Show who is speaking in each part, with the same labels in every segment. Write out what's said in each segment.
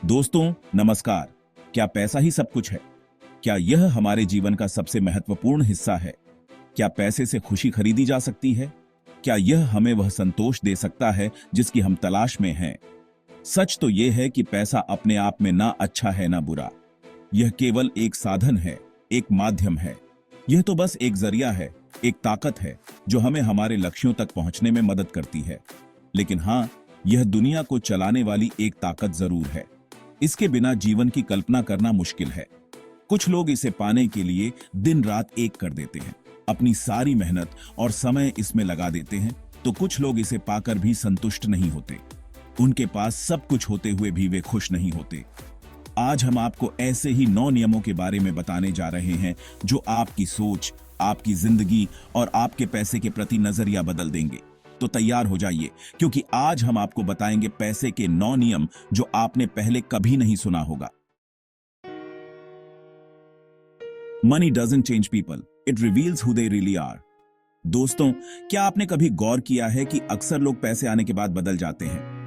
Speaker 1: दोस्तों नमस्कार। क्या पैसा ही सब कुछ है? क्या यह हमारे जीवन का सबसे महत्वपूर्ण हिस्सा है? क्या पैसे से खुशी खरीदी जा सकती है? क्या यह हमें वह संतोष दे सकता है जिसकी हम तलाश में हैं? सच तो यह है कि पैसा अपने आप में ना अच्छा है ना बुरा। यह केवल एक साधन है, एक माध्यम है। यह तो बस एक जरिया है, एक ताकत है जो हमें हमारे लक्ष्यों तक पहुंचने में मदद करती है। लेकिन हाँ, यह दुनिया को चलाने वाली एक ताकत जरूर है। इसके बिना जीवन की कल्पना करना मुश्किल है। कुछ लोग इसे पाने के लिए दिन रात एक कर देते हैं, अपनी सारी मेहनत और समय इसमें लगा देते हैं, तो कुछ लोग इसे पाकर भी संतुष्ट नहीं होते। उनके पास सब कुछ होते हुए भी वे खुश नहीं होते। आज हम आपको ऐसे ही 9 नियमों के बारे में बताने जा रहे हैं जो आपकी सोच, आपकी जिंदगी और आपके पैसे के प्रति नजरिया बदल देंगे। तो तैयार हो जाइए, क्योंकि आज हम आपको बताएंगे पैसे के 9 नियम जो आपने पहले कभी नहीं सुना होगा। Money doesn't change people, it reveals who they really are. दोस्तों, क्या आपने कभी गौर किया है कि अक्सर लोग पैसे आने के बाद बदल जाते हैं?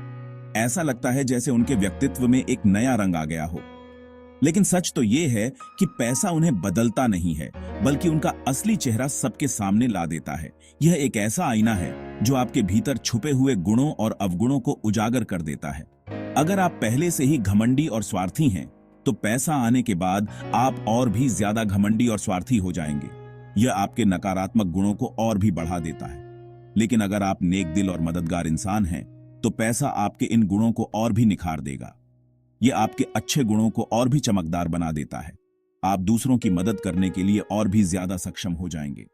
Speaker 1: ऐसा लगता है जैसे उनके व्यक्तित्व में एक नया रंग आ गया हो। लेकिन सच तो यह है कि पैसा उन्हें बदलता नहीं है, बल्कि उनका असली चेहरा सबके सामने ला देता है। यह एक ऐसा आईना है जो आपके भीतर छुपे हुए गुणों और अवगुणों को उजागर कर देता है। अगर आप पहले से ही घमंडी और स्वार्थी हैं, तो पैसा आने के बाद आप और भी ज्यादा घमंडी और स्वार्थी हो जाएंगे। यह आपके नकारात्मक गुणों को और भी बढ़ा देता है। लेकिन अगर आप नेक दिल और मददगार इंसान हैं, तो पैसा आपके इन गुणों को और भी निखार देगा। यह आपके अच्छे गुणों को और भी चमकदार बना देता है। आप दूसरों की मदद करने के लिए और भी ज्यादा सक्षम हो जाएंगे।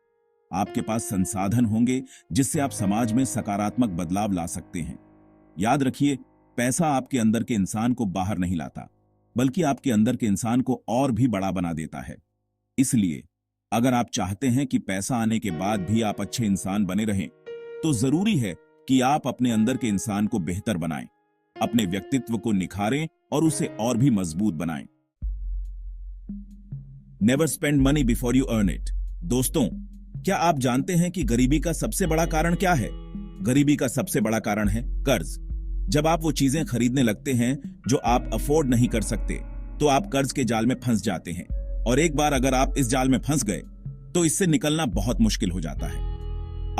Speaker 1: आपके पास संसाधन होंगे जिससे आप समाज में सकारात्मक बदलाव ला सकते हैं। याद रखिए, पैसा आपके अंदर के इंसान को बाहर नहीं लाता, बल्कि आपके अंदर के इंसान को और भी बड़ा बना देता है। इसलिए अगर आप चाहते हैं कि पैसा आने के बाद भी आप अच्छे इंसान बने रहें, तो जरूरी है कि आप अपने अंदर के इंसान को बेहतर बनाएं, अपने व्यक्तित्व को निखारें और उसे और भी मजबूत बनाएं। Never spend money before you earn it. दोस्तों, क्या आप जानते हैं कि गरीबी का सबसे बड़ा कारण क्या है? गरीबी का सबसे बड़ा कारण है कर्ज। जब आप वो चीजें खरीदने लगते हैं जो आप अफोर्ड नहीं कर सकते, तो आप कर्ज के जाल में फंस जाते हैं। और एक बार अगर आप इस जाल में फंस गए, तो इससे निकलना बहुत मुश्किल हो जाता है।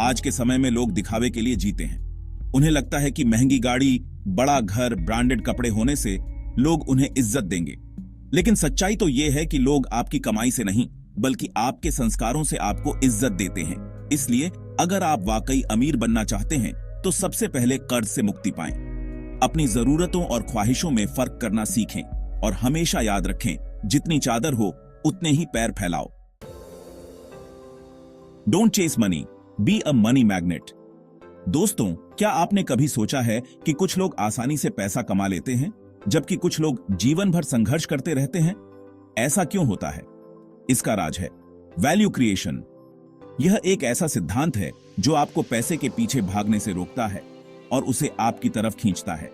Speaker 1: आज के समय में लोग दिखावे के लिए जीते हैं। उन्हें लगता है कि महंगी गाड़ी, बड़ा घर, ब्रांडेड कपड़े होने से लोग उन्हें इज्जत देंगे। लेकिन सच्चाई तो यह है कि लोग आपकी कमाई से नहीं, बल्कि आपके संस्कारों से आपको इज्जत देते हैं। इसलिए अगर आप वाकई अमीर बनना चाहते हैं, तो सबसे पहले कर्ज से मुक्ति पाएं। अपनी जरूरतों और ख्वाहिशों में फर्क करना सीखें और हमेशा याद रखें, जितनी चादर हो उतने ही पैर फैलाओ। Don't chase money, be a money magnet. दोस्तों, क्या आपने कभी सोचा है कि कुछ लोग आसानी से पैसा कमा लेते हैं, जबकि कुछ लोग जीवन भर संघर्ष करते रहते हैं? ऐसा क्यों होता है? इसका राज है वैल्यू क्रिएशन। यह एक ऐसा सिद्धांत है जो आपको पैसे के पीछे भागने से रोकता है और उसे आपकी तरफ खींचता है।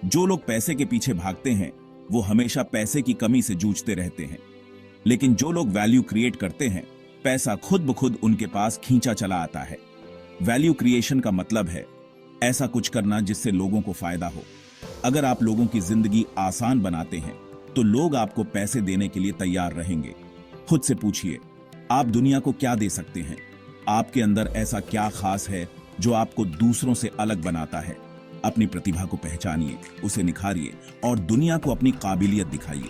Speaker 1: जो लोग पैसे के पीछे भागते हैं, वो हमेशा पैसे की कमी से जूझते रहते हैं। लेकिन जो लोग वैल्यू क्रिएट करते हैं, पैसा खुद ब खुद उनके पास खींचा चला आता है। वैल्यू क्रिएशन का मतलब है ऐसा कुछ करना जिससे लोगों को फायदा हो। अगर आप लोगों की जिंदगी आसान बनाते हैं, तो लोग आपको पैसे देने के लिए तैयार रहेंगे। खुद से पूछिए, आप दुनिया को क्या दे सकते हैं? आपके अंदर ऐसा क्या खास है जो आपको दूसरों से अलग बनाता है? अपनी प्रतिभा को पहचानिए, उसे निखारिए और दुनिया को अपनी काबिलियत दिखाइए।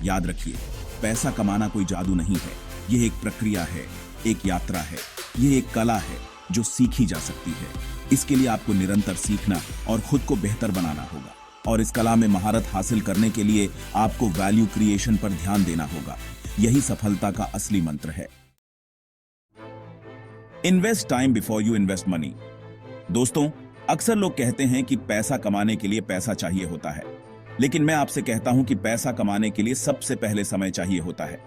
Speaker 1: याद रखिए, पैसा कमाना कोई जादू नहीं है। यह एक प्रक्रिया है, एक यात्रा है। यह एक कला है जो सीखी जा सकती है। इसके लिए आपको निरंतर सीखना और खुद को बेहतर बनाना होगा। और इस कला में महारत हासिल करने के लिए आपको वैल्यू क्रिएशन पर ध्यान देना होगा। यही सफलता का असली मंत्र है। Invest time before you invest money. दोस्तों, अक्सर लोग कहते हैं कि पैसा कमाने के लिए पैसा चाहिए होता है, लेकिन मैं आपसे कहता हूं कि पैसा कमाने के लिए सबसे पहले समय चाहिए होता है।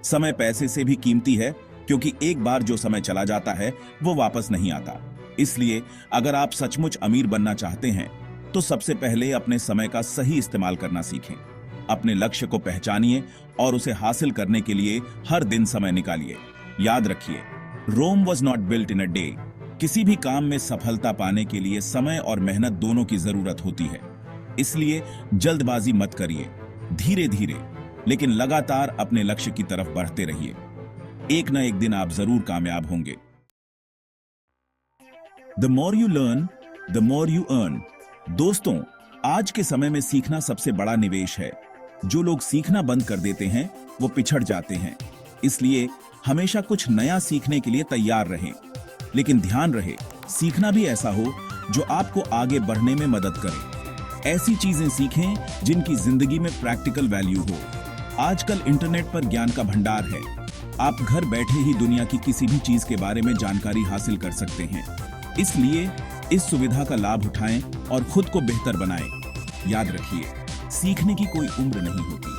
Speaker 1: समय पैसे से भी कीमती है, क्योंकि एक बार जो समय चला जाता है वो वापस नहीं आता। इसलिए अगर आप सचमुच अमीर बनना चाहते हैं, तो सबसे पहले अपने समय का सही इस्तेमाल करना सीखें। अपने लक्ष्य को पहचानिए और उसे हासिल करने के लिए हर दिन समय निकालिए। याद रखिए, Rome was not built in a day. किसी भी काम में सफलता पाने के लिए समय और मेहनत दोनों की जरूरत होती है। इसलिए जल्दबाजी मत करिए, धीरे धीरे लेकिन लगातार अपने लक्ष्य की तरफ बढ़ते रहिए। एक न एक दिन आप जरूर कामयाब होंगे। The more you learn, the more you earn. दोस्तों, आज के समय में सीखना सबसे बड़ा निवेश है। जो लोग सीखना बंद कर देते हैं वो पिछड़ जाते हैं। इसलिए हमेशा कुछ नया सीखने के लिए तैयार रहें। लेकिन ध्यान रहे, सीखना भी ऐसा हो जो आपको आगे बढ़ने में मदद करे। ऐसी चीजें सीखें जिनकी जिंदगी में प्रैक्टिकल वैल्यू हो। आजकल इंटरनेट पर ज्ञान का भंडार है। आप घर बैठे ही दुनिया की किसी भी चीज के बारे में जानकारी हासिल कर सकते हैं। इसलिए इस सुविधा का लाभ उठाएं और खुद को बेहतर बनाएं। याद रखिए, सीखने की कोई उम्र नहीं होती।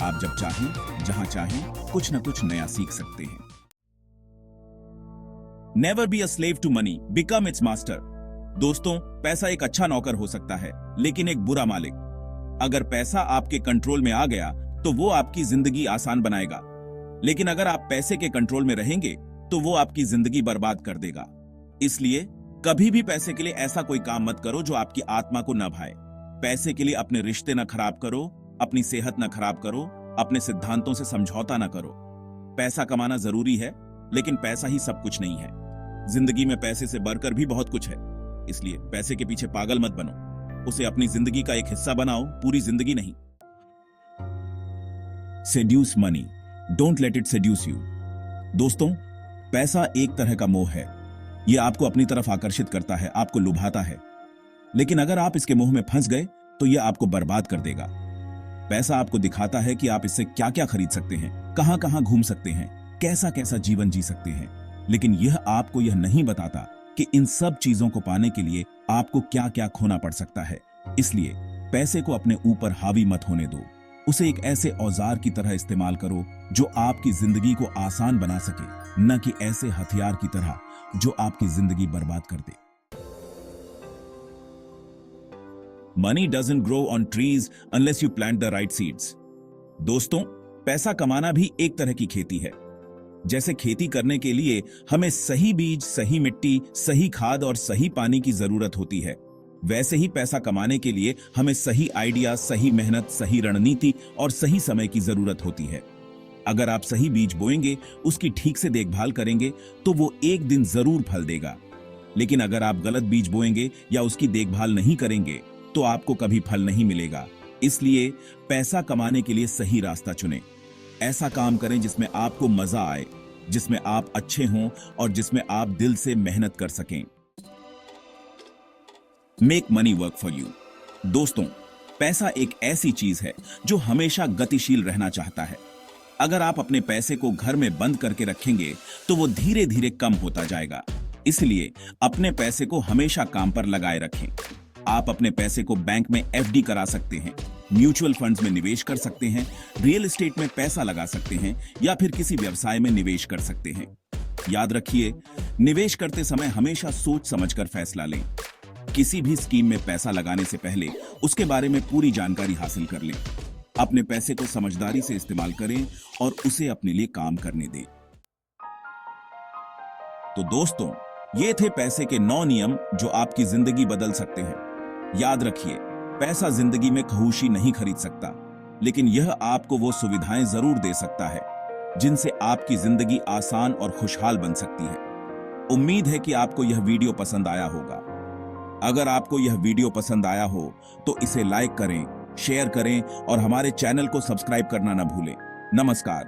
Speaker 1: आप जब चाहें, जहां चाहें, कुछ न कुछ नया सीख सकते हैं। Never be a slave to money, become its master. दोस्तों, पैसा एक अच्छा नौकर हो सकता है, लेकिन एक बुरा मालिक। अगर पैसा आपके कंट्रोल में आ गया तो वो आपकी जिंदगी आसान बनाएगा, लेकिन अगर आप पैसे के कंट्रोल में रहेंगे तो वो आपकी जिंदगी बर्बाद कर देगा। इसलिए कभी भी पैसे के लिए ऐसा कोई काम मत करो जो आपकी आत्मा को न भाए। पैसे के लिए अपने रिश्ते न खराब करो, अपनी सेहत न खराब करो, अपने सिद्धांतों से समझौता न करो। पैसा कमाना जरूरी है, लेकिन पैसा ही सब कुछ नहीं है। जिंदगी में पैसे से बढ़कर भी बहुत कुछ है। इसलिए पैसे के पीछे पागल मत बनो, उसे अपनी जिंदगी का एक हिस्सा बनाओ, पूरी जिंदगी नहीं। Seduces money, don't let it seduces you. दोस्तों, पैसा एक तरह का मोह है। यह आपको अपनी तरफ आकर्षित करता है, आपको लुभाता है। लेकिन अगर आप इसके मोह में फंस गए तो यह आपको बर्बाद कर देगा। पैसा आपको दिखाता है कि आप इससे क्या क्या खरीद सकते हैं, कहां कहां घूम सकते हैं, कैसा कैसा जीवन जी सकते हैं। लेकिन यह आपको यह नहीं बताता कि इन सब चीजों को पाने के लिए आपको क्या क्या खोना पड़ सकता है। इसलिए पैसे को अपने ऊपर हावी मत होने दो। उसे एक ऐसे औजार की तरह इस्तेमाल करो जो आपकी जिंदगी को आसान बना सके, न कि ऐसे हथियार की तरह जो आपकी जिंदगी बर्बाद कर दे। Money doesn't grow on trees unless you plant the right seeds. दोस्तों, पैसा कमाना भी एक तरह की खेती है। जैसे खेती करने के लिए हमें सही बीज, सही मिट्टी, सही खाद और सही पानी की जरूरत होती है, वैसे ही पैसा कमाने के लिए हमें सही आइडिया, सही मेहनत, सही रणनीति और सही समय की जरूरत होती है। अगर आप सही बीज बोएंगे, उसकी ठीक से देखभाल करेंगे तो वो एक दिन जरूर फल देगा। लेकिन अगर आप गलत बीज बोएंगे या उसकी देखभाल नहीं करेंगे तो आपको कभी फल नहीं मिलेगा। इसलिए पैसा कमाने के लिए सही रास्ता चुनें। ऐसा काम करें जिसमें आपको मजा आए, जिसमें आप अच्छे हों और जिसमें आप दिल से मेहनत कर सकें। Make money work for you. दोस्तों, पैसा एक ऐसी चीज है जो हमेशा गतिशील रहना चाहता है। अगर आप अपने पैसे को घर में बंद करके रखेंगे तो वो धीरे धीरे कम होता जाएगा। इसलिए अपने पैसे को हमेशा काम पर लगाए रखें। आप अपने पैसे को बैंक में एफडी करा सकते हैं, म्यूचुअल फंड्स में निवेश कर सकते हैं, रियल एस्टेट में पैसा लगा सकते हैं या फिर किसी व्यवसाय में निवेश कर सकते हैं। याद रखिए, निवेश करते समय हमेशा सोच समझकर फैसला लें। किसी भी स्कीम में पैसा लगाने से पहले उसके बारे में पूरी जानकारी हासिल कर लें। अपने पैसे को समझदारी से इस्तेमाल करें और उसे अपने लिए काम करने दें। तो दोस्तों, ये थे पैसे के 9 नियम जो आपकी जिंदगी बदल सकते हैं। याद रखिए, पैसा जिंदगी में खहुशी नहीं खरीद सकता, लेकिन यह आपको वो सुविधाएं जरूर दे सकता है जिनसे आपकी जिंदगी आसान और खुशहाल बन सकती है। उम्मीद है कि आपको यह वीडियो पसंद आया होगा। अगर आपको यह वीडियो पसंद आया हो तो इसे लाइक करें, शेयर करें और हमारे चैनल को सब्सक्राइब करना न भूलें। नमस्कार।